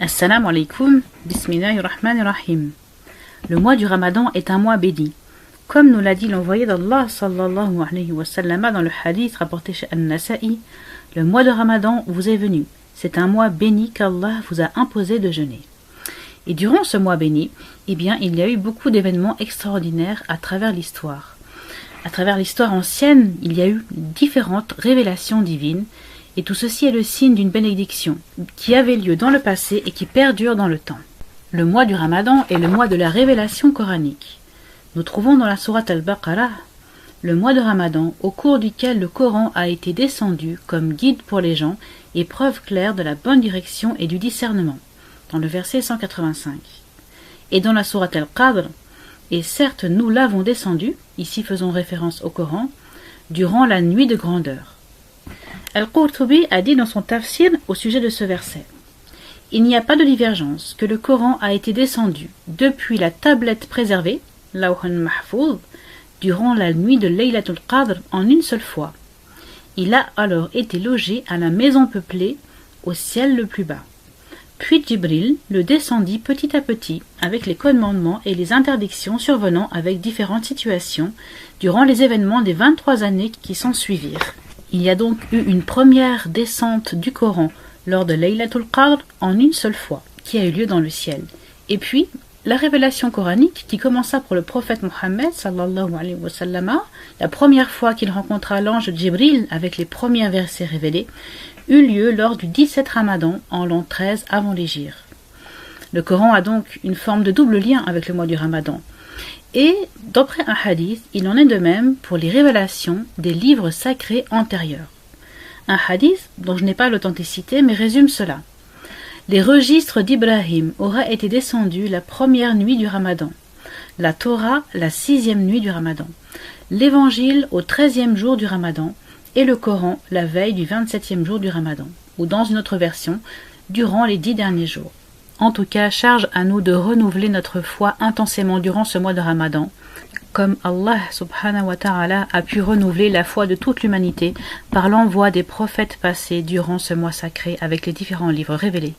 Assalamu alaikum, bismillahirrahmanirrahim. Le mois du Ramadan est un mois béni. Comme nous l'a dit l'envoyé d'Allah sallallahu alayhi wa sallam dans le hadith rapporté chez An-Nasa'i, le mois de Ramadan vous est venu. C'est un mois béni qu'Allah vous a imposé de jeûner. Et durant ce mois béni, il y a eu beaucoup d'événements extraordinaires à travers l'histoire. À travers l'histoire ancienne, il y a eu différentes révélations divines, et tout ceci est le signe d'une bénédiction qui avait lieu dans le passé et qui perdure dans le temps. Le mois du Ramadan est le mois de la révélation coranique. Nous trouvons dans la sourate Al-Baqarah le mois de Ramadan au cours duquel le Coran a été descendu comme guide pour les gens et preuve claire de la bonne direction et du discernement, dans le verset 185. Et dans la sourate Al-Qadr, et certes nous l'avons descendu, ici faisons référence au Coran, durant la nuit de grandeur. Al-Qurtubi a dit dans son tafsir au sujet de ce verset: il n'y a pas de divergence que le Coran a été descendu depuis la tablette préservée, Lawh al-Mahfouz, durant la nuit de Laylatul Qadr en une seule fois. Il a alors été logé à la maison peuplée, au ciel le plus bas. Puis Jibril le descendit petit à petit avec les commandements et les interdictions survenant avec différentes situations durant les événements des 23 années qui s'en suivirent. Il y a donc eu une première descente du Coran lors de Laylatul Qadr en une seule fois, qui a eu lieu dans le ciel. Et puis, la révélation coranique qui commença pour le prophète Mohammed sallallahu alayhi wa sallam, la première fois qu'il rencontra l'ange Jibril avec les premiers versets révélés, eut lieu lors du 17 Ramadan en l'an 13 avant l'Hégire. Le Coran a donc une forme de double lien avec le mois du Ramadan. Et, d'après un hadith, il en est de même pour les révélations des livres sacrés antérieurs. Un hadith dont je n'ai pas l'authenticité mais résume cela. Les registres d'Ibrahim auraient été descendus la première nuit du Ramadan, la Torah la 6e nuit du Ramadan, l'Évangile au 13e jour du Ramadan et le Coran la veille du 27e jour du Ramadan, ou dans une autre version, durant les 10 derniers jours. En tout cas, charge à nous de renouveler notre foi intensément durant ce mois de Ramadan, comme Allah subhanahu wa ta'ala a pu renouveler la foi de toute l'humanité par l'envoi des prophètes passés durant ce mois sacré avec les différents livres révélés.